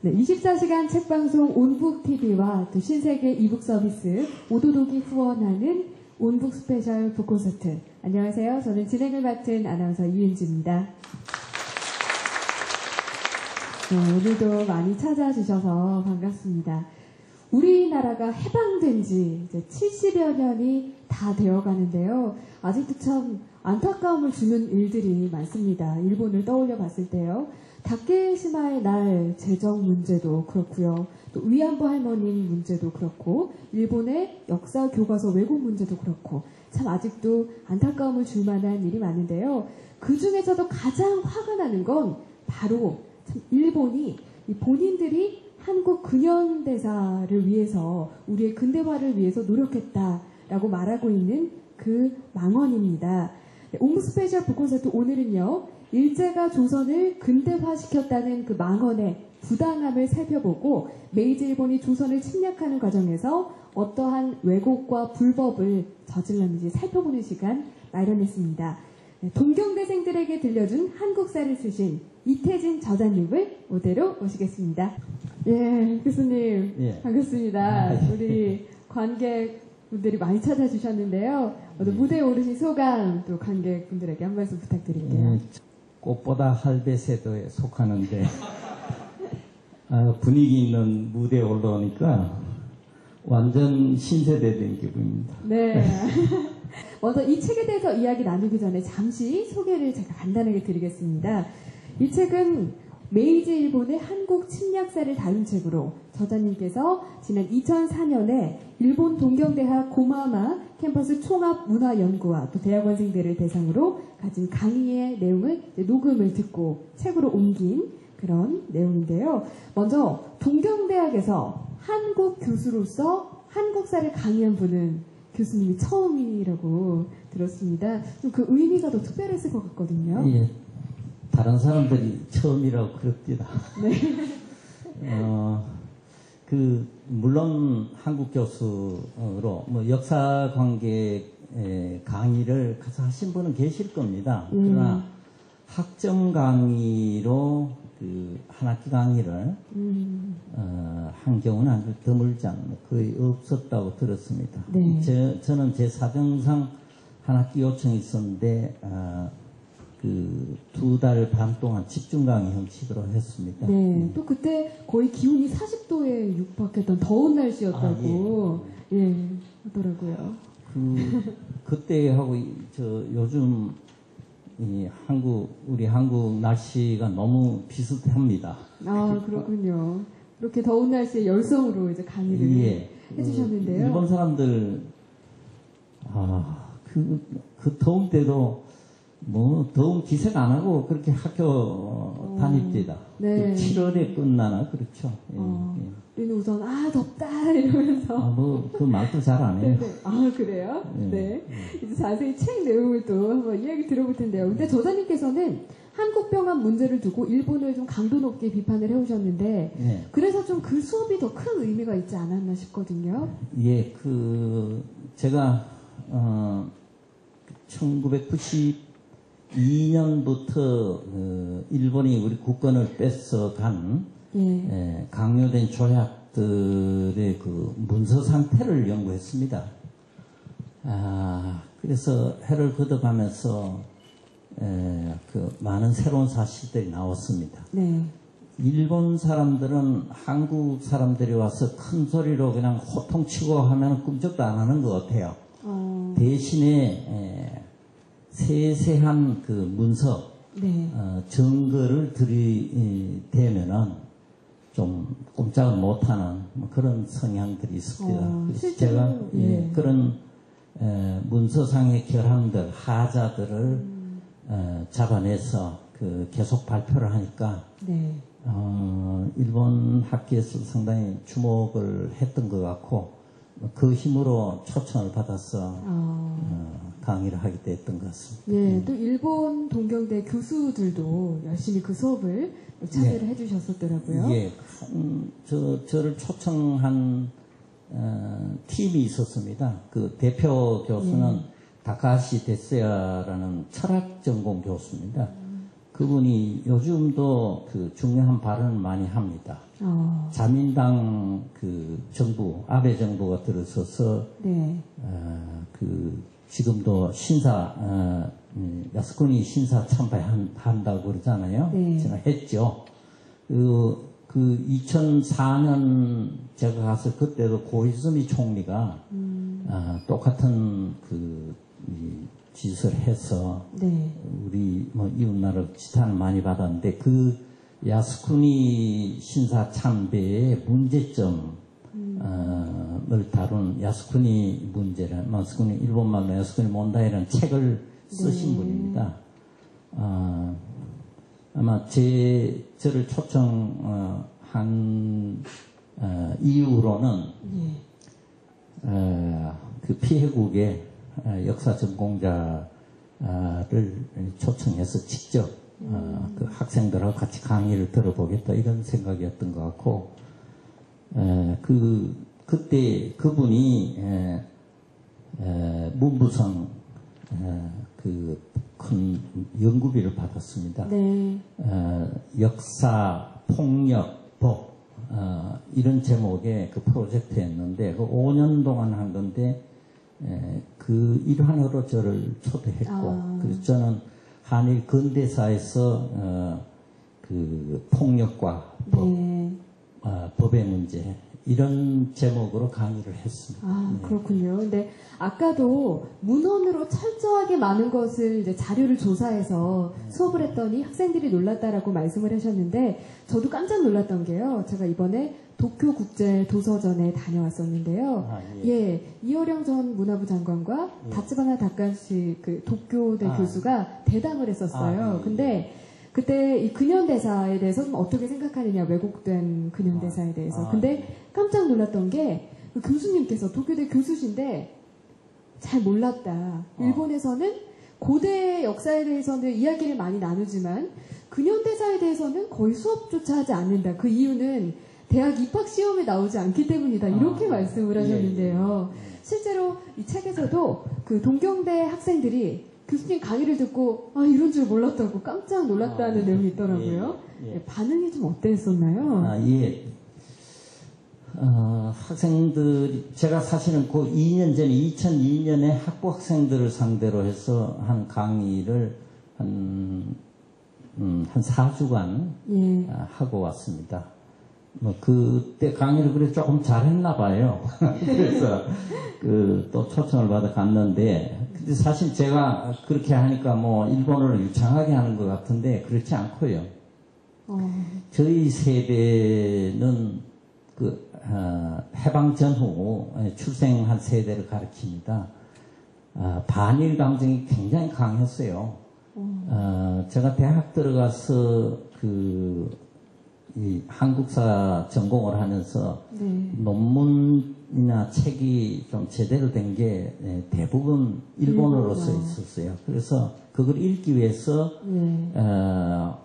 네, 24시간 책방송 온북TV와 또 신세계 이북 서비스 오도독이 후원하는 온북 스페셜 북콘서트. 안녕하세요. 저는 진행을 맡은 아나운서 이은지입니다. 네, 오늘도 많이 찾아주셔서 반갑습니다. 우리나라가 해방된 지 이제 70여 년이 다 되어가는데요. 아직도 참 안타까움을 주는 일들이 많습니다. 일본을 떠올려 봤을 때요. 다케시마의 날 재정 문제도 그렇고요. 또 위안부 할머니 문제도 그렇고 일본의 역사 교과서 왜곡 문제도 그렇고 참 아직도 안타까움을 줄 만한 일이 많은데요. 그 중에서도 가장 화가 나는 건 바로 참 일본이 본인들이 한국 근현대사를 위해서 우리의 근대화를 위해서 노력했다라고 말하고 있는 그 망언입니다. 온북 스페셜 북콘서트 오늘은요. 일제가 조선을 근대화시켰다는 그 망언의 부당함을 살펴보고 메이지 일본이 조선을 침략하는 과정에서 어떠한 왜곡과 불법을 저질렀는지 살펴보는 시간 마련했습니다. 동경대생들에게 들려준 한국사를 쓰신 이태진 저자님을 무대로 모시겠습니다. 예, 교수님 예. 반갑습니다. 우리 관객 분들이 많이 찾아주셨는데요. 무대에 오르신 소감 또 관객분들에게 한 말씀 부탁드릴게요. 꽃보다 할배세도에 속하는데 분위기 있는 무대에 올라오니까 완전 신세대된 기분입니다. 네. 먼저 이 책에 대해서 이야기 나누기 전에 잠시 소개를 제가 간단하게 드리겠습니다. 이 책은 메이지 일본의 한국 침략사를 다룬 책으로 저자님께서 지난 2004년에 일본 동경대학 고마마 캠퍼스 총합문화연구와 또 대학원생들을 대상으로 가진 강의의 내용을 녹음을 듣고 책으로 옮긴 그런 내용인데요. 먼저 동경대학에서 한국 교수로서 한국사를 강의한 분은 교수님이 처음이라고 들었습니다. 좀 그 의미가 더 특별했을 것 같거든요. 예, 다른 사람들이 처음이라고 그럽니다. 네. 물론 한국 교수로 역사 관계 강의를 가서 하신 분은 계실 겁니다. 그러나 학점 강의로 한 학기 강의를 한 경우는 아주 드물지 않나 거의 없었다고 들었습니다. 네. 저는 제 사정상 한 학기 요청이 있었는데 2달 반 동안 집중 강의 형식으로 했습니다. 네. 또 그때 거의 기온이 40도에 육박했던 더운 날씨였다고 예, 하더라고요. 그때하고 요즘 우리 한국 날씨가 너무 비슷합니다. 아, 그렇군요. 이렇게 더운 날씨에 열성으로 이제 강의를 해주셨는데요. 일본 사람들, 그 더운 때도 더운 기색 안 하고 그렇게 학교 다닙니다. 네. 7월에 끝나나, 그렇죠. 우리는 우선, 덥다, 이러면서. 그 말도 잘 안 해요. 네. 그래요? 네. 이제 자세히 책 내용을 또 한번 이야기 들어볼 텐데요. 근데 저자님께서는 한국병합 문제를 두고 일본을 좀 강도 높게 비판을 해오셨는데, 그래서 좀 그 수업이 더 큰 의미가 있지 않았나 싶거든요. 예, 제가, 1992년부터 일본이 우리 국권을 뺏어간 강요된 조약들의 문서 상태를 연구했습니다. 그래서 해를 걷어가면서 많은 새로운 사실들이 나왔습니다. 네. 일본 사람들은 한국 사람들이 와서 큰 소리로 그냥 호통치고 하면 꿈쩍도 안 하는 것 같아요. 대신에 세세한 문서, 증거를 들이대면은 좀 꼼짝을 못하는 그런 성향들이 있습니다. 그래서 제가 그런 문서상의 결함들, 하자들을 잡아내서 계속 발표를 하니까 일본 학계에서 상당히 주목을 했던 것 같고 그 힘으로 초청을 받아서 강의를 하게 됐던 것 같습니다. 예, 또 일본 동경대 교수들도 열심히 그 수업을 참여를 해주셨었더라고요. 예, 저를 초청한 팀이 있었습니다. 그 대표 교수는 다카시 데스야라는 철학 전공 교수입니다. 그분이 요즘도 중요한 발언을 많이 합니다. 자민당 정부, 아베 정부가 들어서서 지금도 야스쿠니 신사 참배한다고 그러잖아요. 제가 했죠. 2004년 제가 가서 그때도 고이즈미 총리가 똑같은 짓을 해서 우리 이웃나라 지탄을 많이 받았는데 야스쿠니 신사 참배의 문제점을 다룬 야스쿠니 문제를 일본말로 야스쿠니 몬다이라는 책을 쓰신 분입니다. 아마 저를 초청한 이유로는 그 피해국의 역사 전공자를 초청해서 직접 그 학생들하고 같이 강의를 들어보겠다 이런 생각이었던 것 같고 그때 그분이 문부성 큰 연구비를 받았습니다. 역사 폭력법 이런 제목의 프로젝트였는데 5년 동안 한 건데 그 일환으로 저를 초대했고, 그래서 저는 한일 근대사에서 그 폭력과 법의 문제 이런 제목으로 강의를 했습니다. 그렇군요. 근데 아까도 문헌으로 철저하게 많은 것을 이제 자료를 조사해서 수업을 했더니 학생들이 놀랐다라고 말씀을 하셨는데 저도 깜짝 놀랐던 게요. 제가 이번에 도쿄 국제 도서전에 다녀왔었는데요. 이어령 전 문화부 장관과 다츠바나 다카시 그 도쿄대 교수가 대담을 했었어요. 근데 그때 이 근현대사에 대해서 좀 어떻게 생각하느냐, 왜곡된 근현대사에 대해서. 근데 깜짝 놀랐던 게 그 교수님께서 도쿄대 교수신데 잘 몰랐다. 일본에서는 고대 역사에 대해서는 이야기를 많이 나누지만 근현대사에 대해서는 거의 수업조차 하지 않는다. 그 이유는 대학 입학 시험에 나오지 않기 때문이다. 이렇게 말씀을 하셨는데요. 실제로 이 책에서도 그 동경대 학생들이 교수님 강의를 듣고 이런 줄 몰랐다고 깜짝 놀랐다는 내용이 있더라고요. 반응이 좀 어땠었나요? 학생들이 제가 사실은 그 2년 전에 2002년에 학부 학생들을 상대로 해서 한 강의를 한 4주간 하고 왔습니다. 뭐 그때 강의를 그래 조금 잘했나 봐요. 그래서 또 초청을 받아 갔는데, 근데 사실 제가 그렇게 하니까 뭐 일본어를 유창하게 하는 것 같은데 그렇지 않고요. 저희 세대는 해방 전후 출생한 세대를 가리킵니다. 반일 감정이 굉장히 강했어요. 제가 대학 들어가서 이 한국사 전공을 하면서 논문이나 책이 좀 제대로 된 게 대부분 일본어로 써 있었어요. 그래서 그걸 읽기 위해서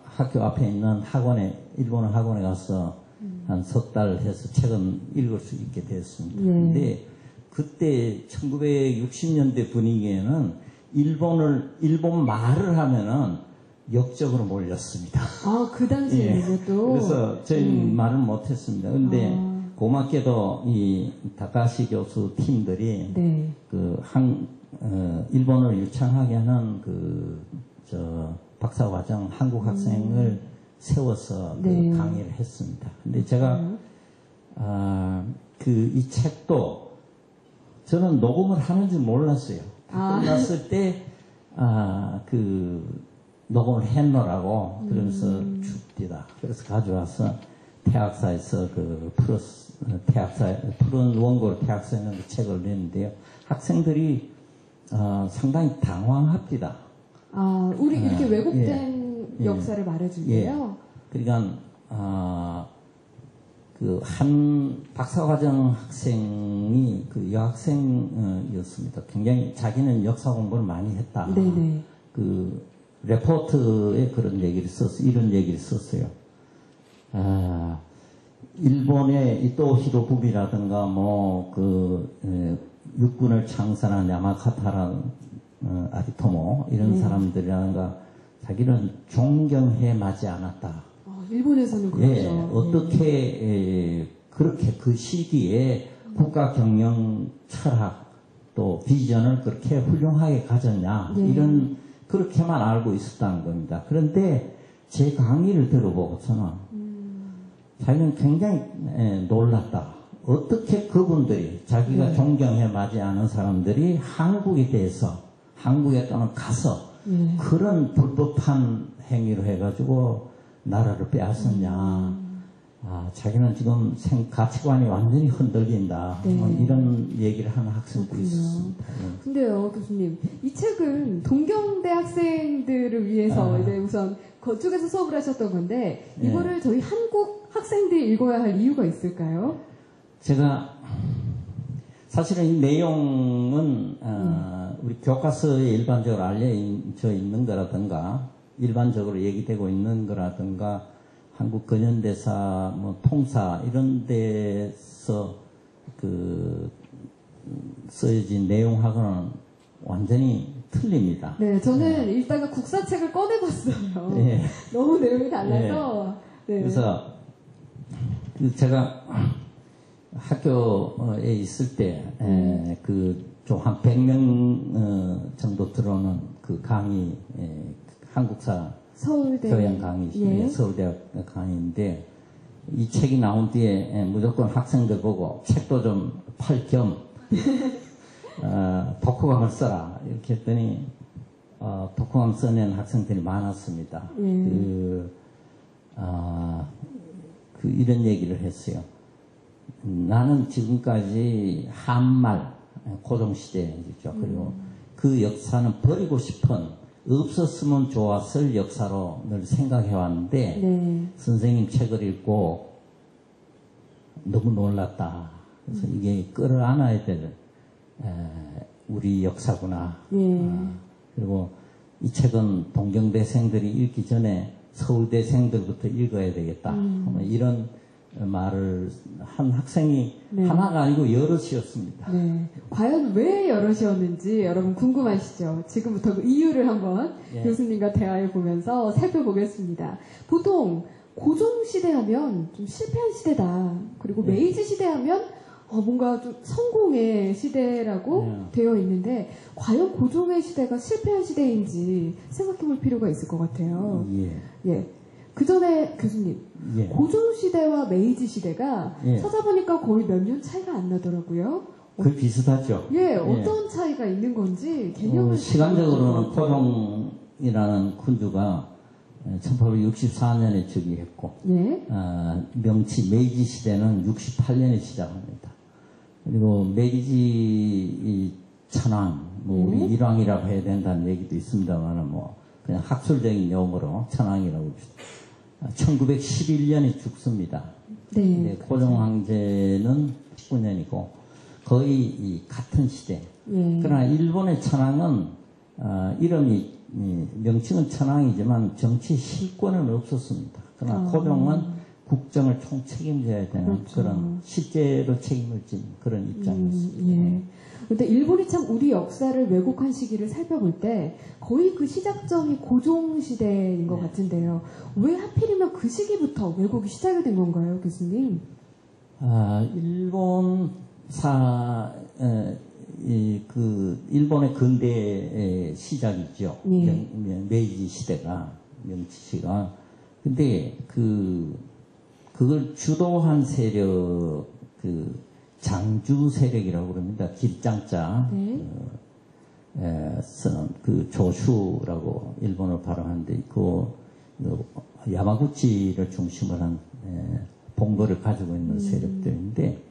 학교 앞에 있는 일본어 학원에 가서 한 석 달 해서 책은 읽을 수 있게 됐습니다. 근데 그때 1960년대 분위기에는 일본 말을 하면은 역적으로 몰렸습니다. 그 당시에는 또. 그래서 저희는 말을 못했습니다. 근데 고맙게도 이 다카시 교수 팀들이 일본어를 유창하게 하는 박사과정 한국 학생을 세워서 강의를 했습니다. 근데 제가 이 책도 저는 녹음을 하는 줄 몰랐어요. 끝났을 때 녹음을 했노라고 그러면서 줍디다. 그래서 가져와서 태학사에서 푸른 원고로 태학사에 있는 그 책을 냈는데요. 학생들이 상당히 당황합니다. 우리 이렇게 왜곡된 역사를 말해줄게요. 그러니까 한 박사과정 학생이 여학생이었습니다. 굉장히 자기는 역사 공부를 많이 했다. 레포트에 이런 얘기를 썼어요. 일본의 이토 히로부미라든가 육군을 창설한 야마카타라는 아리토모 이런 사람들이라든가 자기는 존경해 마지 않았다. 일본에서는 그렇죠. 어떻게 그렇게 그 시기에 국가 경영 철학 또 비전을 그렇게 훌륭하게 가졌냐 이런 그렇게만 알고 있었다는 겁니다. 그런데 제 강의를 들어보고서는 자기는 굉장히 놀랐다. 어떻게 그분들이 자기가 존경해 마지 않은 사람들이 한국에 대해서 한국에 또는 가서 그런 불법한 행위를 해가지고 나라를 빼앗았냐. 자기는 지금 가치관이 완전히 흔들린다. 이런 얘기를 하는 학생도 있었습니다. 근데요, 교수님, 이 책은 동경대 학생들을 위해서 이제 우선 그쪽에서 수업을 하셨던 건데 이거를 저희 한국 학생들이 읽어야 할 이유가 있을까요? 제가 사실은 이 내용은 우리 교과서에 일반적으로 알려져 있는 거라든가 일반적으로 얘기되고 있는 거라든가 한국 근현대사, 통사 이런 데서 쓰여진 내용하고는 완전히 틀립니다. 네, 저는 읽다가 국사책을 꺼내봤어요. 너무 내용이 달라서. 그래서 제가 학교에 있을 때 좀 한 100명 정도 들어오는 그 강의, 한국사 서울대 교양 강의, 예. 서울대학 강의인데 이 책이 나온 뒤에 무조건 학생들 보고 책도 좀 팔 겸 독후감을 써라 이렇게 했더니 독후감 써낸 학생들이 많았습니다. 이런 얘기를 했어요. 나는 지금까지 한말 고종시대죠. 그리고 그 역사는 버리고 싶은 없었으면 좋았을 역사로 늘 생각해 왔는데 네. 선생님 책을 읽고 너무 놀랐다. 그래서 이게 끌어안아야 될 우리 역사구나. 그리고 이 책은 동경대생들이 읽기 전에 서울대생들부터 읽어야 되겠다. 이런 말을 한 학생이 네. 하나가 아니고 여럿이었습니다. 네. 과연 왜 여럿이었는지 여러분 궁금하시죠? 지금부터 그 이유를 한번 교수님과 대화해 보면서 살펴보겠습니다. 보통 고종시대 하면 좀 실패한 시대다. 그리고 메이지 시대 하면 뭔가 좀 성공의 시대라고 되어 있는데 과연 고종의 시대가 실패한 시대인지 생각해 볼 필요가 있을 것 같아요. 예. 그 전에 교수님, 고종시대와 메이지시대가 찾아보니까 거의 몇 년 차이가 안 나더라고요. 거의 비슷하죠. 어떤 차이가 있는 건지 개념을 시간적으로는 고종이라는 군주가 1864년에 즉위했고 명치 메이지시대는 68년에 시작합니다. 그리고 메이지 천황, 우리 일왕이라고 해야 된다는 얘기도 있습니다만 그냥 학술적인 용어로 천황이라고 합시다. 1911년에 죽습니다. 네. 고종 황제는 19년이고 거의 같은 시대. 그러나 일본의 천황은 이름이 명칭은 천황이지만 정치 실권은 없었습니다. 그러나 고종은 국정을 총 책임져야 되는 그런 실제로 책임을 진 그런 입장이었습니다. 근데 일본이 참 우리 역사를 왜곡한 시기를 살펴볼 때 거의 그 시작점이 고종시대인 것 같은데요. 왜 하필이면 그 시기부터 왜곡이 시작이 된 건가요, 교수님? 일본의 근대의 시작이죠. 메이지 시대가, 명치시가. 근데 그걸 주도한 세력, 장주 세력이라고 그럽니다. 길장자. 조슈라고 일본어로 발음하는데, 야마구치를 중심으로 한, 본거를 가지고 있는 세력들인데,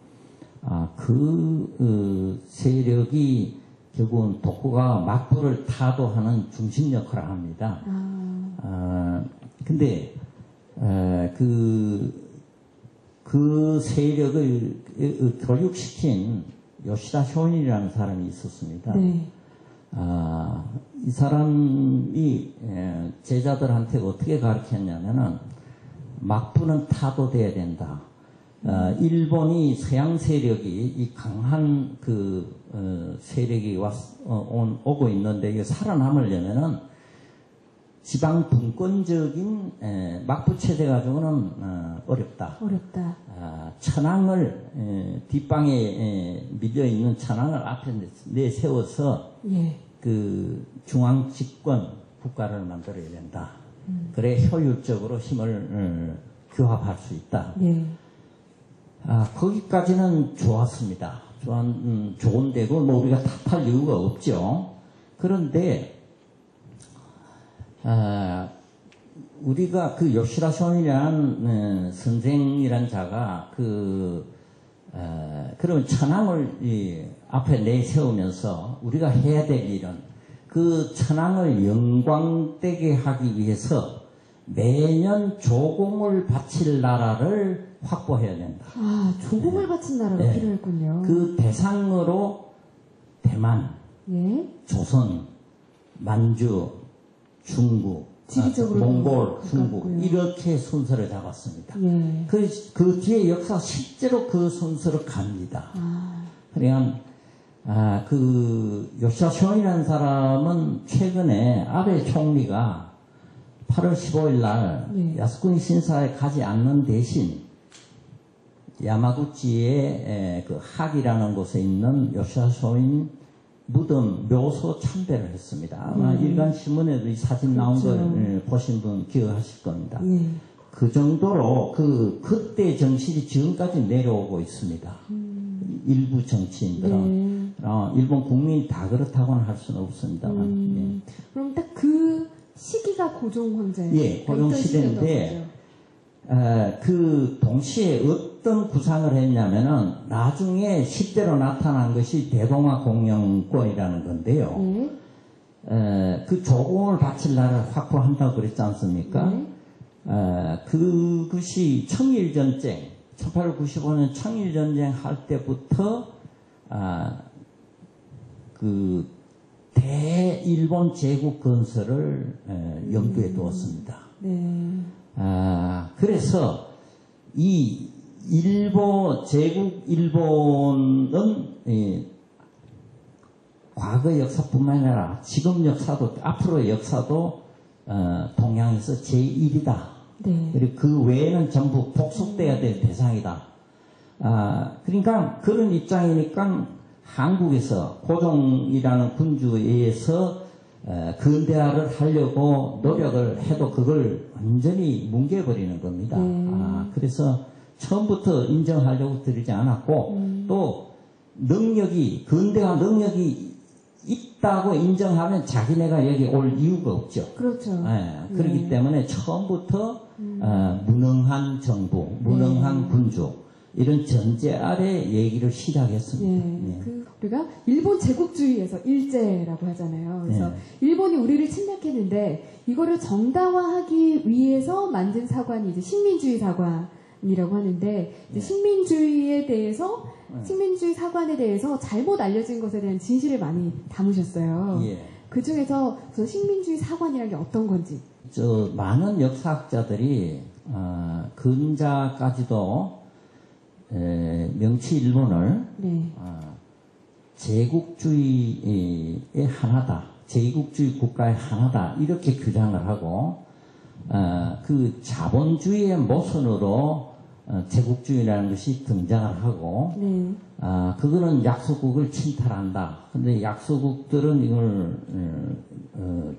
세력이 결국은 독후가 막부를 타도하는 중심 역할을 합니다. 근데, 그 세력을 교육시킨 요시다 쇼인이라는 사람이 있었습니다. 이 사람이 제자들한테 어떻게 가르쳤냐면은 막부는 타도돼야 된다. 일본이 서양 세력이 이 강한 세력이 오고 있는데 이게 살아남으려면은 지방 분권적인 막부 체제 가지고는 어렵다. 천황을 뒷방에 밀려 있는 천황을 앞에 내세워서 중앙 집권 국가를 만들어야 된다. 그래 효율적으로 힘을 규합할 수 있다. 거기까지는 좋았습니다. 좋은데고 우리가 탓할 이유가 없죠. 그런데 우리가 요시다 쇼인이라는 선생이란 자가 그런 천황을 앞에 내세우면서 우리가 해야 될 일은 그 천황을 영광되게 하기 위해서 매년 조공을 바칠 나라를 확보해야 된다. 조공을 바친 나라가 필요했군요. 그 대상으로 대만, 조선, 만주, 중국, 몽골, 중국 이렇게 순서를 잡았습니다. 그 뒤에 역사 실제로 그 순서로 갑니다. 그러니까 요시다 쇼인이라는 사람은 최근에 아베 총리가 8월 15일 날 야스쿠니 신사에 가지 않는 대신 야마구치의 학이라는 곳에 있는 요시다 쇼인 무덤 묘소 참배를 했습니다. 아마 일간 신문에도 이 사진 나온 걸 보신 분 기억하실 겁니다. 그 정도로 그때 정신이 지금까지 내려오고 있습니다. 일부 정치인들은 일본 국민이 다 그렇다고는 할 수는 없습니다만. 그럼 딱 그 시기가 고종 황제. 예, 고종 시대인데 그 동시에 어떤 구상을 했냐면은 나중에 10대로 나타난 것이 대동아 공영권이라는 건데요. 그 조공을 바칠 날을 확보한다고 그랬지 않습니까? 그것이 청일전쟁, 1895년 청일전쟁 할 때부터 그 대일본 제국 건설을 염두에 두었습니다. 그래서 이 제국 일본은 과거 역사뿐만 아니라 지금 역사도 앞으로의 역사도 동양에서 제1이다. 그리고 그 외에는 전부 복속돼야 될 대상이다. 그러니까 그런 입장이니까 한국에서 고종이라는 군주에 의해서 근대화를 하려고 노력을 해도 그걸 완전히 뭉개버리는 겁니다. 그래서 처음부터 인정하려고 들이지 않았고 또 근대화 능력이 있다고 인정하면 자기네가 여기 올 이유가 없죠. 그렇죠. 그렇기 때문에 처음부터 무능한 정부, 무능한 군주 이런 전제 아래 얘기를 시작했습니다. 우리가 일본 제국주의에서 일제라고 하잖아요. 그래서 일본이 우리를 침략했는데 이거를 정당화하기 위해서 만든 사관이 이제 식민주의 사관이라고 하는데 이제 식민주의에 대해서 식민주의 사관에 대해서 잘못 알려진 것에 대한 진실을 많이 담으셨어요. 그 중에서 식민주의 사관이라는 게 어떤 건지. 많은 역사학자들이 근자까지도 명치 일본을 제국주의의 하나다, 제국주의 국가의 하나다 이렇게 규정을 하고 그 자본주의의 모순으로 제국주의라는 것이 등장을 하고 그거는 약소국을 침탈한다. 근데 약소국들은 이걸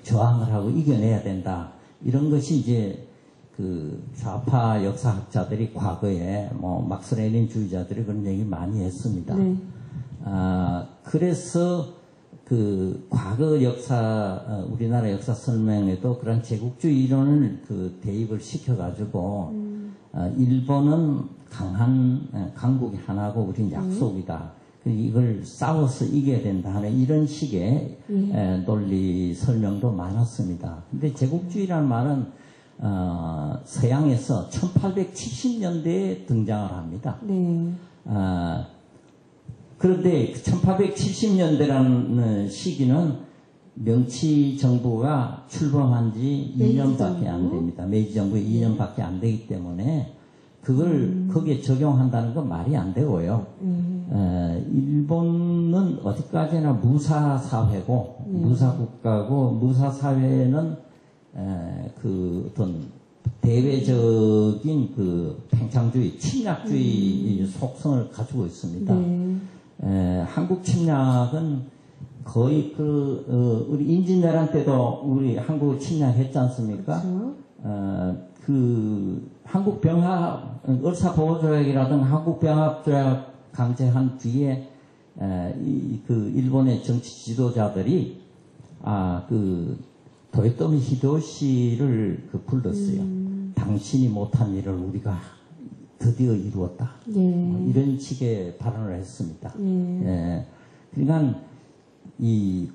저항을 하고 이겨내야 된다. 이런 것이 이제 그 좌파 역사학자들이 과거에 막스 레닌주의자들이 그런 얘기 많이 했습니다. 그래서 그 과거 역사 우리나라 역사 설명에도 그런 제국주의 이론을 대입을 시켜가지고 일본은 강국이 하나고 우리는 약속이다. 이걸 싸워서 이겨야 된다 하는 이런 식의 논리 설명도 많았습니다. 근데 제국주의라는 말은 서양에서 1870년대에 등장을 합니다. 그런데 1870년대라는 시기는 명치 정부가 출범한 지 2년밖에 안 됩니다. 메이지 정부 2년밖에 안 되기 때문에 그걸 거기에 적용한다는 건 말이 안 되고요. 일본은 어디까지나 무사사회고 무사국가고 무사사회는 그 어떤 대외적인 그 팽창주의, 침략주의 속성을 가지고 있습니다. 한국 침략은 거의 우리 임진왜란 때도 우리 한국을 침략했지 않습니까? 그 한국병합, 을사보호조약이라든 한국병합조약 강제한 뒤에 그 일본의 정치 지도자들이 그 도요토미 히데요시를 불렀어요. 당신이 못한 일을 우리가 드디어 이루었다. 이런 식의 발언을 했습니다. 그러니까 이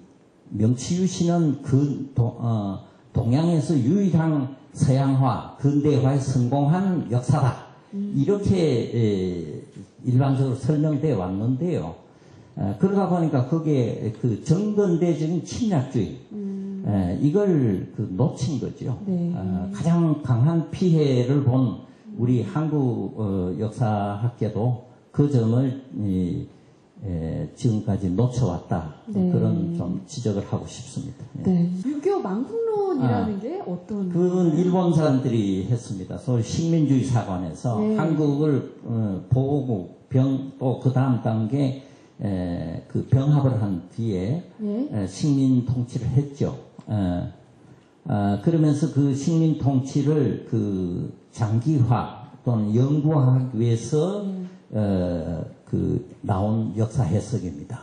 명치유신은 동양에서 유일한 서양화, 근대화에 성공한 역사다. 이렇게 일반적으로 설명되어 왔는데요. 그러다 보니까 거기에 그 정근대적인 침략주의, 이걸 놓친 거죠. 가장 강한 피해를 본 우리 한국 역사학계도 그 점을 지금까지 놓쳐왔다. 그런 좀 지적을 하고 싶습니다. 유교 망국론이라는 게 어떤? 그건 일본 사람들이 했습니다. 소위 식민주의 사관에서 한국을 보호국, 또 그 다음 단계 그 병합을 한 뒤에 식민 통치를 했죠. 그러면서 그 식민 통치를 그 장기화 또는 영구화하기 위해서 그 나온 역사 해석입니다.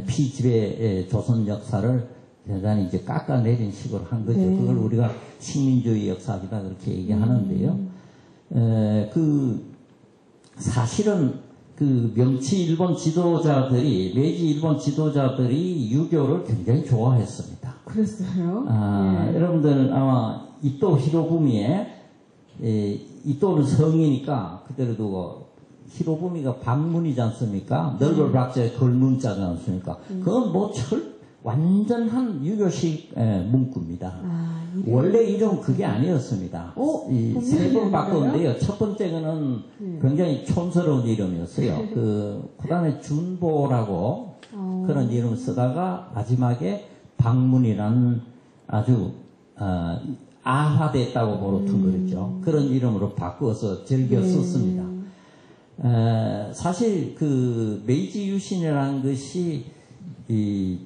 피지배 조선 역사를 대단히 이제 깎아내린 식으로 한 거죠. 그걸 우리가 식민주의 역사이다 그렇게 얘기하는데요. 그 사실은 그 명치 일본 지도자들이 메이지 일본 지도자들이 유교를 굉장히 좋아했습니다. 그랬어요? 여러분들 아마 이토 히로부미의 이토는 성이니까 그대로 두고 히로부미가 방문이지 않습니까? 넓은 박자에 걸문자지 않습니까? 그건 뭐 완전한 유교식 문구입니다. 원래 이름은 그게 아니었습니다. 세 번 바꿨는데요. 첫 번째 거는 굉장히 촌스러운 이름이었어요. 그 다음에 준보라고 그런 이름을 쓰다가 마지막에 방문이라는 아주 아화됐다고 모르튼 그랬죠. 그런 이름으로 바꾸어서 즐겨 썼습니다. 사실 그 메이지 유신이라는 것이 이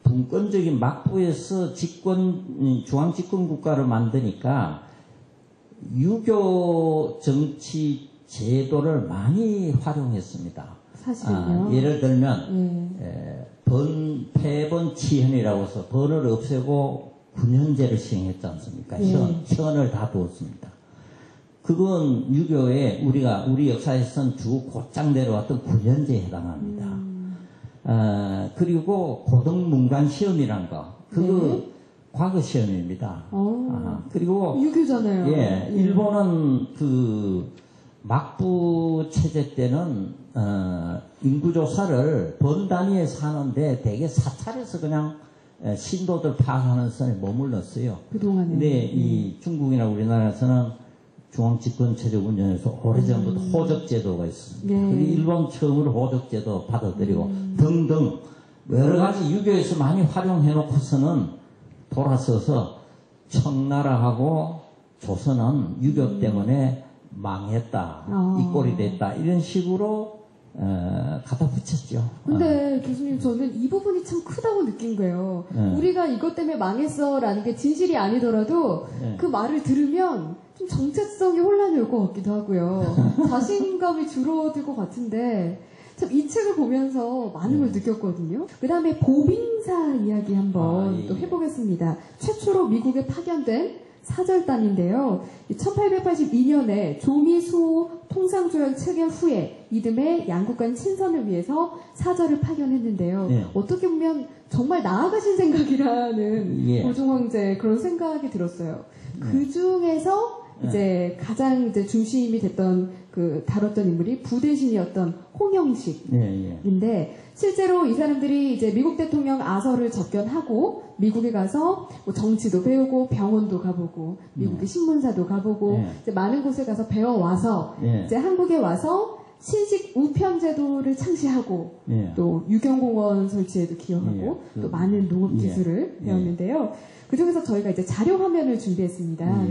분권적인 막부에서 중앙 집권 국가를 만드니까 유교 정치 제도를 많이 활용했습니다. 사실은요? 예를 들면 패번치현이라고 해서 번을 없애고 군현제를 시행했지 않습니까? 현을 다 두었습니다. 그건 유교에 우리 역사에선 주 곧장 내려왔던 군현제에 해당합니다. 그리고 고등문관 시험이란 거, 그거 과거 시험입니다. 그리고 유교잖아요. 일본은 그 막부 체제 때는 인구조사를 번 단위에서 하는데 대개 사찰에서 그냥 신도들 파악하는 선에 머물렀어요. 그동안에. 근데 이 중국이나 우리나라에서는 중앙집권체제 운영에서 오래전부터 호적제도가 있습니다. 그리고 일본 처음으로 호적제도 받아들이고 등등 여러 가지 유교에서 많이 활용해놓고서는 돌아서서 청나라하고 조선은 유교 때문에 망했다, 이 꼴이 됐다 이런 식으로 갖다 붙였죠. 근데 교수님 저는 이 부분이 참 크다고 느낀 거예요. 우리가 이것 때문에 망했어라는 게 진실이 아니더라도 그 말을 들으면 좀 정체성이 혼란이 올 것 같기도 하고요. 자신감이 줄어들 것 같은데 참 이 책을 보면서 많은 걸 느꼈거든요. 그 다음에 보빙사 이야기 한번 또 해보겠습니다. 최초로 미국에 파견된 사절단인데요. 1882년에 조미수호 통상조약 체결 후에 이듬해 양국 간 친선을 위해서 사절을 파견했는데요. 어떻게 보면 정말 나아가신 생각이라는 고종황제 그런 생각이 들었어요. 그 중에서 이제 가장 이제 중심이 됐던 그 다뤘던 인물이 부대신이었던 홍영식인데 실제로 이 사람들이 이제 미국 대통령 아서를 접견하고 미국에 가서 뭐 정치도 배우고 병원도 가보고 미국의 신문사도 가보고 이제 많은 곳에 가서 배워와서 이제 한국에 와서 신식 우편제도를 창시하고 또 유경공원 설치에도 기여하고 또 많은 농업 기술을 배웠는데요. 그 중에서 저희가 이제 자료 화면을 준비했습니다.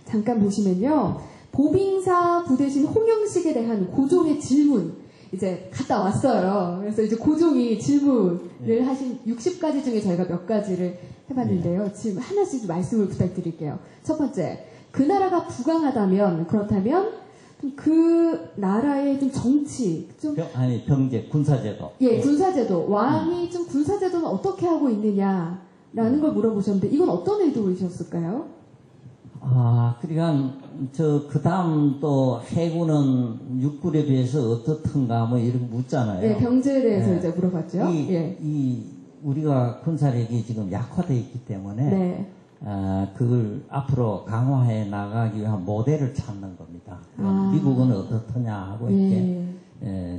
잠깐 보시면요. 보빙사 부대신 홍영식에 대한 고종의 질문 이제 갔다 왔어요. 그래서 이제 고종이 질문을 하신 60가지 중에 저희가 몇 가지를 해봤는데요. 지금 하나씩 말씀을 부탁드릴게요. 첫 번째, 그 나라가 부강하다면 그렇다면 그 나라의 좀 정치 병제 군사제도 군사제도 왕이 좀 군사제도는 어떻게 하고 있느냐라는 걸 물어보셨는데 이건 어떤 의도이셨을까요? 그러니까 그 다음 또 해군은 육군에 비해서 어떻든가 뭐 이렇게 묻잖아요. 병제에 대해서 이제 물어봤죠. 우리가 군사력이 지금 약화되어 있기 때문에 그걸 앞으로 강화해 나가기 위한 모델을 찾는 겁니다. 미국은 어떻느냐 하고 이렇게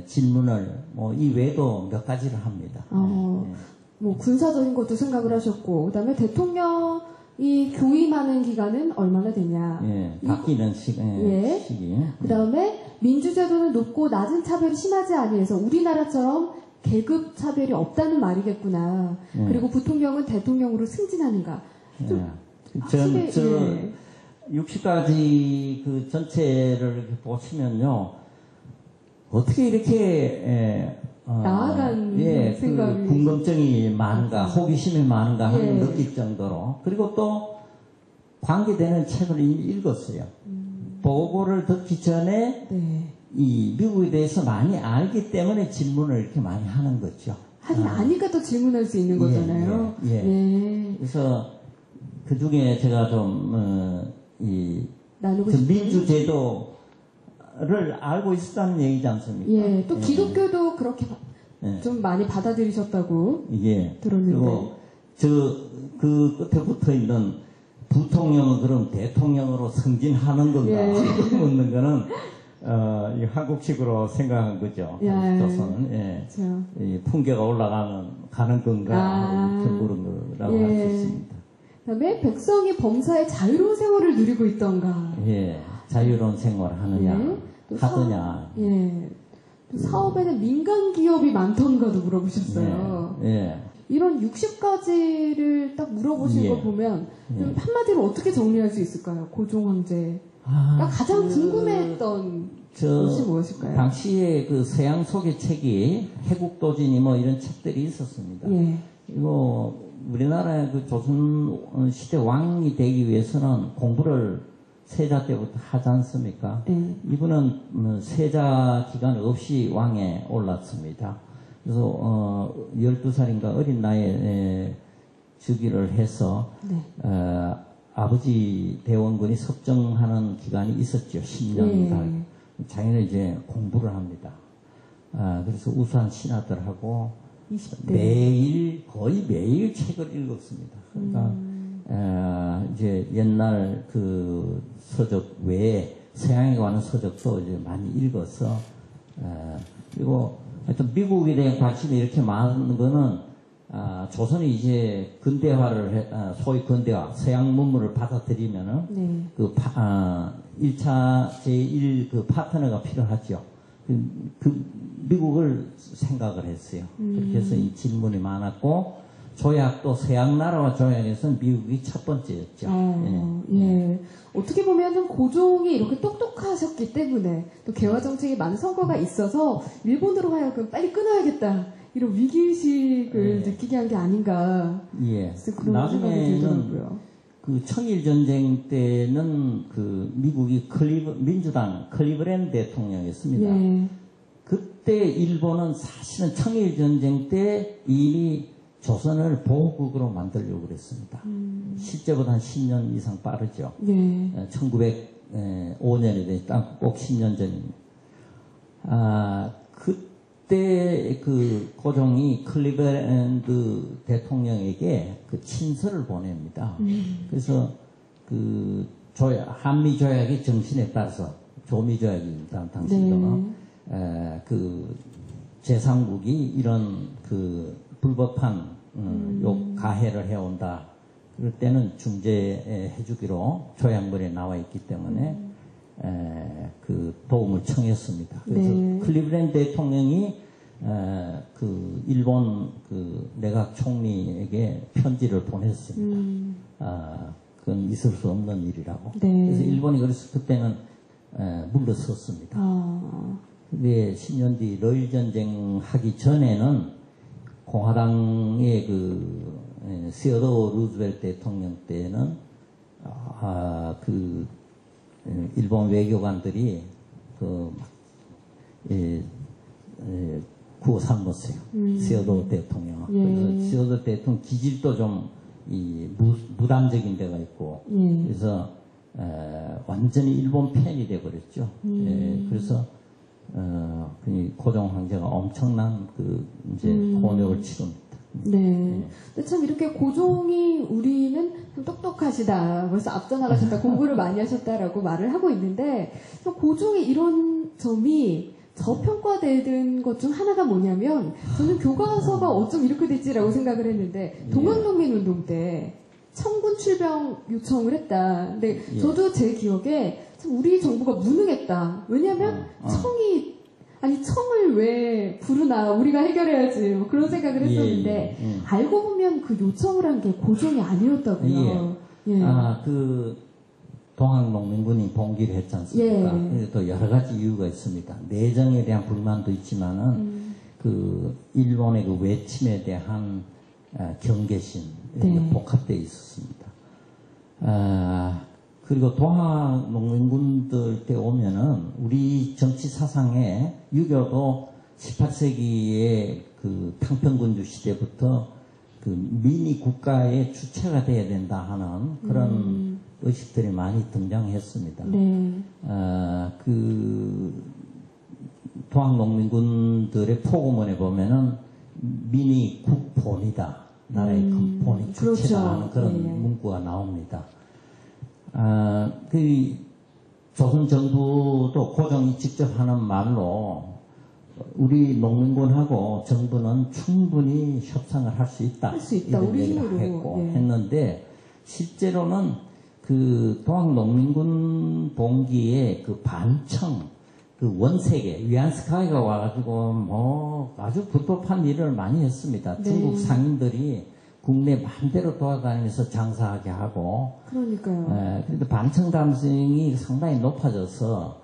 질문을 뭐 이 외에도 몇 가지를 합니다. 뭐 군사적인 것도 생각을 하셨고 그다음에 대통령이 교임하는 기간은 얼마나 되냐. 바뀌는 시기. 그다음에 민주제도는 높고 낮은 차별이 심하지 아니해서 우리나라처럼 계급 차별이 없다는 말이겠구나. 그리고 부통령은 대통령으로 승진하는가. 60가지 그 전체를 이렇게 보시면요. 어떻게 이렇게 나아간 생각이 궁금증이 많은가, 호기심이 많은가 하는 느낄 정도로. 그리고 또 관계되는 책을 읽었어요. 보고를 듣기 전에 이 미국에 대해서 많이 알기 때문에 질문을 이렇게 많이 하는 거죠. 아니까 또 질문할 수 있는 거잖아요. 그래서 그 중에 제가 민주제도를 알고 있었다는 얘기지 않습니까? 또 기독교도 그렇게 좀 많이 받아들이셨다고 들었는데. 그리고 그 끝에 붙어 있는 부통령은 그럼 대통령으로 승진하는 건가? 묻는 거는 이 한국식으로 생각한 거죠. 조선은 이 풍계가 올라가는 건가? 그런 거라고 할 수 있습니다. 그다음에 백성이 범사의 자유로운 생활을 누리고 있던가. 자유로운 생활을 하느냐, 하더냐. 또 사업에는 민간 기업이 많던가도 물어보셨어요. 이런 60가지를 딱 물어보신 거 보면 좀 한마디로 어떻게 정리할 수 있을까요? 고종 황제가 가장 궁금해했던 것이 무엇일까요? 당시에 그 서양 소개책이 해국도진이 뭐 이런 책들이 있었습니다. 이거 우리나라의 그 조선 시대 왕이 되기 위해서는 공부를 세자 때부터 하지 않습니까? 이분은 세자 기간 없이 왕에 올랐습니다. 그래서 12살인가 어린 나이에 즉위를 해서 아버지 대원군이 섭정하는 기간이 있었죠. 10년간. 자기는 이제 공부를 합니다. 그래서 우수한 신하들하고 20대. 거의 매일 책을 읽었습니다. 그러니까 이제 옛날 그 서적 외에 서양에 관한 서적도 이제 많이 읽어서 그리고 하여튼 미국에 대한 관심이 이렇게 많은 거는 조선이 이제 근대화를 소위 근대화 서양 문물을 받아들이면은 그 1차 제1 그 파트너가 필요하죠. 그 미국을 생각을 했어요. 그렇게 해서 이 질문이 많았고 조약도 서양 나라와 조약에서는 미국이 첫 번째였죠. 어떻게 보면 고종이 이렇게 똑똑하셨기 때문에 또 개화 정책에 많은 성과가 있어서 일본으로 하여금 빨리 끊어야겠다 이런 위기의식을 느끼게 한 게 아닌가. 그런 생각이 들더라고요. 그 청일 전쟁 때는 그 미국이 민주당 클리브랜드 대통령이었습니다. 그때 일본은 사실은 청일 전쟁 때 이미 조선을 보호국으로 만들려고 그랬습니다. 실제보다 한 10년 이상 빠르죠. 1905년이 되니까 꼭 10년 전입니다. 그때 그 고종이 클리브랜드 대통령에게 그 친서를 보냅니다. 그래서 그 한미 조약의 정신에 따라서 조미 조약입니다. 당시로는 그 제3국이 이런 그 불법한 가해를 해온다. 그럴 때는 중재해주기로 조약문에 나와 있기 때문에 그 도움을 청했습니다. 그래서 클리브랜드 대통령이 그 일본 그 내각 총리에게 편지를 보냈습니다. 그건 있을 수 없는 일이라고. 그래서 일본이 그래서 그때는 물러섰습니다. 근데 10년 뒤 러일 전쟁 하기 전에는 공화당의 그 시어도어 루즈벨트 대통령 때는 그 일본 외교관들이 그 구워 삼았어요. 시어도어 대통령. 그래서 시어도어 대통령 기질도 좀 무단적인 데가 있고 그래서 완전히 일본 팬이 돼버렸죠. 그래서 고종 황제가 엄청난 그 이제 곤욕을 치릅니다. 근데 참 이렇게 고종이 우리는 참 똑똑하시다. 벌써 앞서 나가셨다. 공부를 많이 하셨다라고 말을 하고 있는데 고종의 이런 점이 저평가되는 것 중 하나가 뭐냐면 저는 교과서가 어쩜 이렇게 됐지라고 생각을 했는데 동학농민운동 때 청군 출병 요청을 했다. 근데 저도 제 기억에 참 우리 정부가 무능했다. 왜냐하면 청을 왜 부르나 우리가 해결해야지 뭐 그런 생각을 했었는데 알고 보면 그 요청을 한 게 고종이 아니었다고요. 그 동학농민군이 봉기를 했지 않습니까? 또 여러 가지 이유가 있습니다. 내정에 대한 불만도 있지만은 그 일본의 그 외침에 대한 경계심 네. 복합되어 있었습니다. 그리고 동학 농민군들 때 오면은 우리 정치 사상에 유교도 18세기의 그 탕평군주 시대부터 그 민이 국가의 주체가 돼야 된다 하는 그런 의식들이 많이 등장했습니다. 네. 그 동학 농민군들의 포고문에 보면은 민이 국본이다. 나라의 근본이 주체다 그렇죠. 하는 그런 네. 문구가 나옵니다. 그 조선 정부도 고종이 직접 하는 말로 우리 농민군하고 정부는 충분히 협상을 할 수 있다. 할 수 있다. 이런 우리 얘기를 힘으로. 했고 예. 했는데 실제로는 그 동학 농민군 봉기의 그 반청 그 원세계 위안스카이가 와가지고 뭐 아주 불법한 일을 많이 했습니다. 네. 중국 상인들이 국내 마음대로 돌아다니면서 장사하게 하고. 그러니까요. 그래도 반청 감성이 상당히 높아져서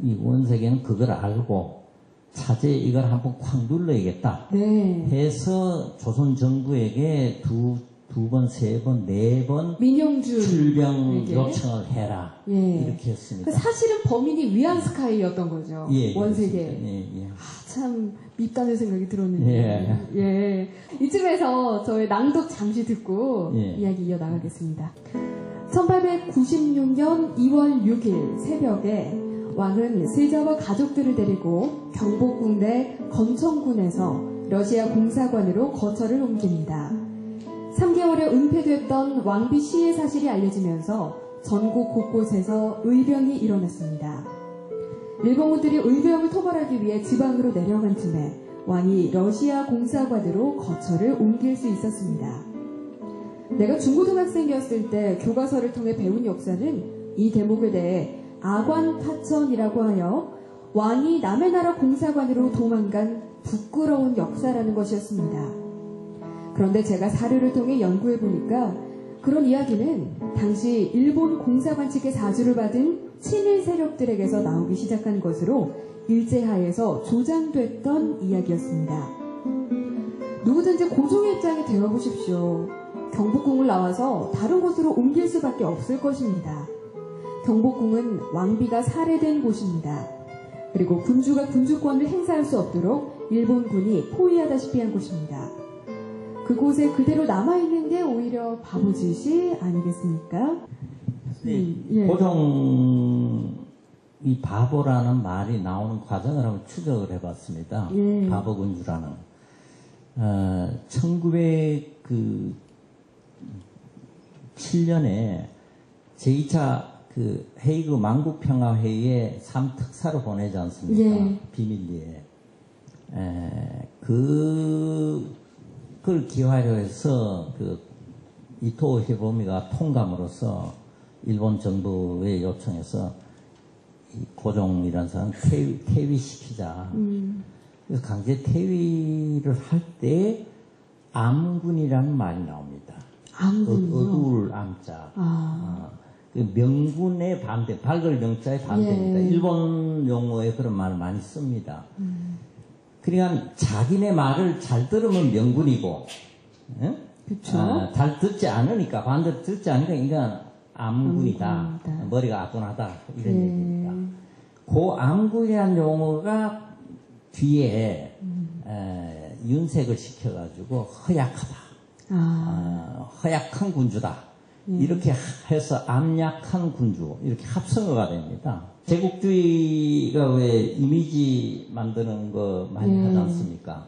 이 원세계는 그걸 알고 차제 이걸 한번 콱 눌러야겠다. 네. 해서 조선 정부에게 두 번, 세 번, 네 번 민영준 출병 에게. 요청을 해라. 예. 이렇게 했습니다. 사실은 범인이 위안스카이였던 거죠. 예, 원세계. 예. 참 밉다는 생각이 들었는데. 예. 이쯤에서 저희 낭독 잠시 듣고 이야기 이어나가겠습니다. 1896년 2월 6일 새벽에 왕은 세자와 가족들을 데리고 경복궁 내 건청군에서 러시아 공사관으로 거처를 옮깁니다. 3개월에 은폐됐던 왕비 시의 사실이 알려지면서 전국 곳곳에서 의병이 일어났습니다. 일본군들이 의병을 토벌하기 위해 지방으로 내려간 틈에 왕이 러시아 공사관으로 거처를 옮길 수 있었습니다. 내가 중고등학생이었을 때 교과서를 통해 배운 역사는 이 대목에 대해 아관파천이라고 하여 왕이 남의 나라 공사관으로 도망간 부끄러운 역사라는 것이었습니다. 그런데 제가 사료를 통해 연구해보니까 그런 이야기는 당시 일본 공사관 측의 사주를 받은 친일 세력들에게서 나오기 시작한 것으로 일제하에서 조장됐던 이야기였습니다. 누구든지 고종의 입장이 되어보십시오. 경복궁을 나와서 다른 곳으로 옮길 수밖에 없을 것입니다. 경복궁은 왕비가 살해된 곳입니다. 그리고 군주가 군주권을 행사할 수 없도록 일본군이 포위하다시피 한 곳입니다. 그곳에 그대로 남아있는 게 오히려 바보짓이 아니겠습니까? 예. 고종이 바보라는 말이 나오는 과정을 한번 추적을 해봤습니다. 예. 바보군주라는. 1907년에 제2차 그 헤이그 만국평화회의에 3특사로 보내지 않습니까? 예. 비밀리에. 그걸 기화로 해서 그 이토 히로미가 통감으로써 일본 정부에 요청해서 이 고종이라는 사람 퇴위시키자. 그래서 강제 퇴위를 할 때 암군이라는 말이 나옵니다. 암군이요? 어두울 암자. 그 명군의 반대, 밝을 명자의 반대입니다. 예. 일본 용어에 그런 말을 많이 씁니다. 그러니까 자기네 말을 잘 들으면 명군이고, 예? 그쵸. 잘 듣지 않으니까, 반대로 듣지 않으니까 인간 암군이다. 머리가 아둔하다. 이런 얘기입니다. 그 암군이라는 용어가 뒤에 윤색을 시켜가지고 허약하다. 허약한 군주다. 이렇게 해서 암약한 군주 이렇게 합성어가 됩니다. 제국주의가 왜 이미지 만드는 거 많이 하지 않습니까?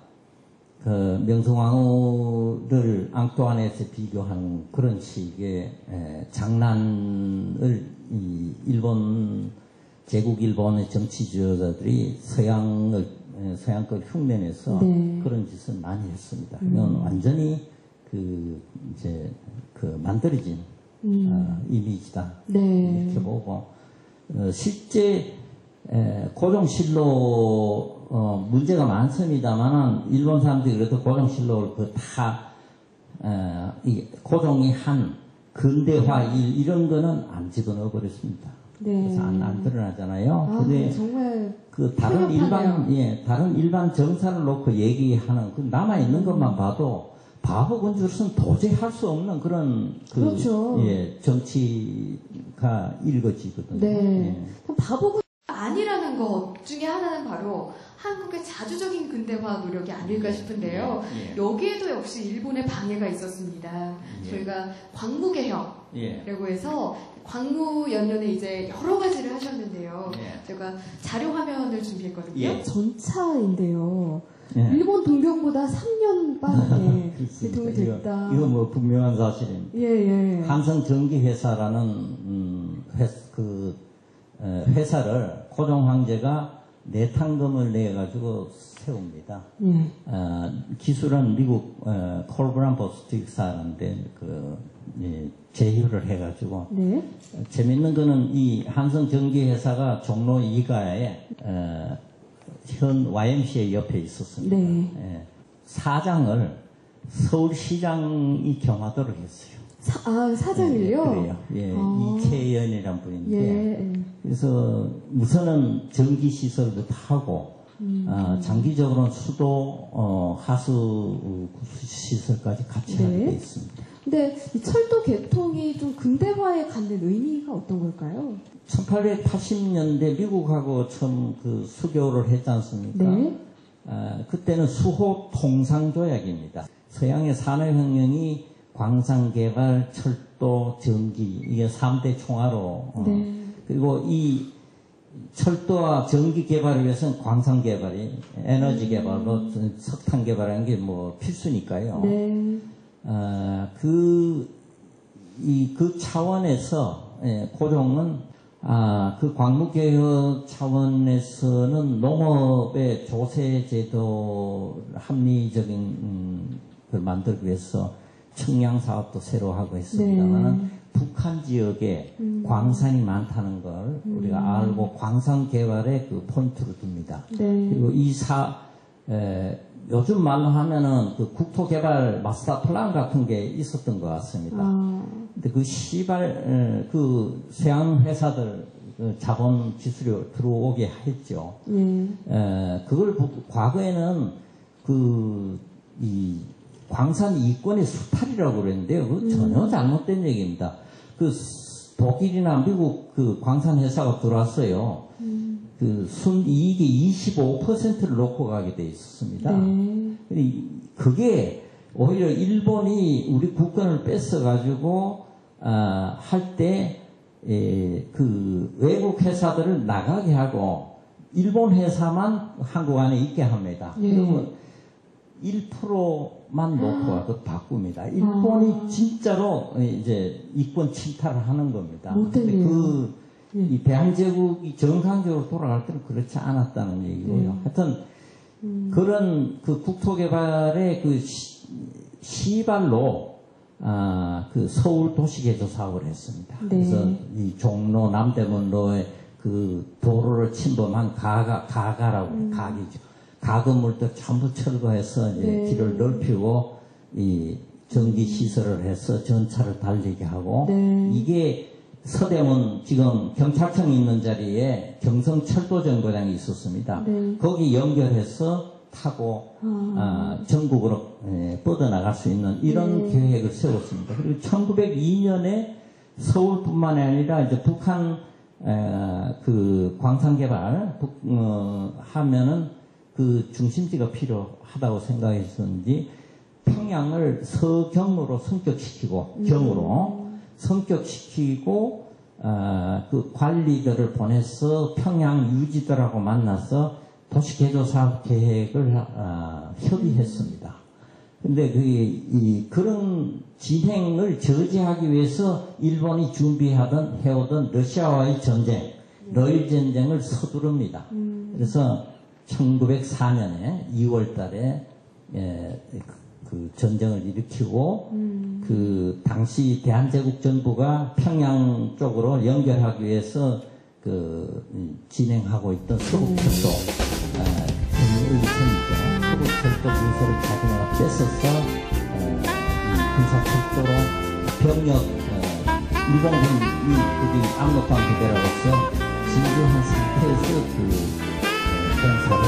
그 명성황후를 앙뚜아네트에 비교하는 그런 식의 장난을 이 일본 제국 일본의 정치 지도자들이 서양걸 흉내내서 그런 짓을 많이 했습니다. 이건 완전히 이제 만들어진 이미지다. 이렇게 보고 실제 고종실록 문제가 많습니다만은 일본 사람들이 그래도 고종실록을 고종이 한 근대화 이런 거는 안 집어넣어 버렸습니다. 그래서 안 드러나잖아요. 근데 정말 그 다른 일반 정사를 놓고 얘기하는 그 남아 있는 것만 봐도 바보 군주로서는 도저히 할 수 없는 그런 그렇죠. 정치가 일거지거든요. 네. 바보 군주가 아니라는 것 중에 하나는 바로 한국의 자주적인 근대화 노력이 아닐까 싶은데요. 여기에도 역시 일본의 방해가 있었습니다. 저희가 광무개혁이라고 해서 광무 연년에 이제 여러 가지를 하셨는데요. 제가 자료 화면을 준비했거든요. 전차인데요. 일본 동경보다 3년 빠르게 개통이 됐다. 이거 뭐 분명한 사실입니다. 한성전기회사라는 회사를 고종 황제가 내탕금을 내가지고 세웁니다. 기술은 미국 콜브란 보스틱사라는데 제휴를 해가지고 재밌는 거는 이 한성전기회사가 종로 2가에 현 YMCA 옆에 있었습니다. 사장을 서울시장이 경하도록 했어요. 사장을요? 그래요. 이채연이란 분인데 그래서 우선은 전기시설도 하고 장기적으로는 수도 하수 시설까지 같이 하게 돼 있습니다. 근데 이 철도 개통이 좀 근대화에 갖는 의미가 어떤 걸까요? 1880년대 미국하고 처음 그 수교를 했지 않습니까? 그때는 수호 통상조약입니다. 서양의 산업혁명이 광산개발, 철도, 전기 이게 3대 총화로 그리고 이 철도와 전기 개발을 위해서는 광산 개발이 에너지 개발로 석탄 개발하는 게 뭐 필수니까요. 그 차원에서 고종은 그 광무개혁 차원에서는 농업의 조세제도 합리적인 걸 만들기 위해서 청량사업도 새로 하고 있습니다만 북한 지역에 광산이 많다는 걸 우리가 알고 광산 개발에 그 포인트를 둡니다. 그리고 요즘 말로 하면은 그 국토개발 마스터 플랜 같은 게 있었던 것 같습니다. 근데 그 그 서양 회사들 자본 기술이 들어오게 했죠. 그걸 과거에는 이 광산 이권의 수탈이라고 그랬는데요. 그거 전혀 잘못된 얘기입니다. 그 독일이나 미국 그 광산 회사가 들어왔어요. 그 순이익의 25%를 놓고 가게 돼 있었습니다. 그게 오히려 일본이 우리 국권을 뺏어가지고 할 때 그 외국 회사들을 나가게 하고 일본 회사만 한국 안에 있게 합니다. 그러면 1%만 놓고 와도 바꿉니다. 일본이 진짜로 이제 이권 침탈을 하는 겁니다. 근데 이 대한제국이 정상적으로 돌아갈 때는 그렇지 않았다는 얘기고요. 하여튼 그런 그 국토개발의 그 시발로 그 서울 도시개조 사업을 했습니다. 그래서 이 종로 남대문로의 그 도로를 침범한 가가라고 가기죠. 가건물도 전부 철거해서 이제 길을 넓히고 이 전기 시설을 해서 전차를 달리게 하고 이게 서대문 지금 경찰청이 있는 자리에 경성철도정거장이 있었습니다. 거기 연결해서 타고 전국으로 뻗어나갈 수 있는 이런 계획을 세웠습니다. 그리고 1902년에 서울뿐만 아니라 이제 북한 그 광산개발 하면은 그 중심지가 필요하다고 생각했었는지 평양을 서경으로 성격시키고 경으로 성격시키고 그 관리들을 보내서 평양 유지들하고 만나서 도시개조사업 계획을 협의했습니다. 근데 그런 진행을 저지하기 위해서 일본이 해오던 러시아와의 전쟁, 러일 전쟁을 서두릅니다. 그래서 1904년에 2월 달에 그 전쟁을 일으키고 그 당시 대한제국 정부가 평양 쪽으로 연결하기 위해서 그 진행하고 있던 서북철도 의선이죠. 서북철도 문서를 자기네가 뺏어서 이 군사철도로 병력 일본군이 여기 압록강 부대로서 진주한 상태에서 그 행사를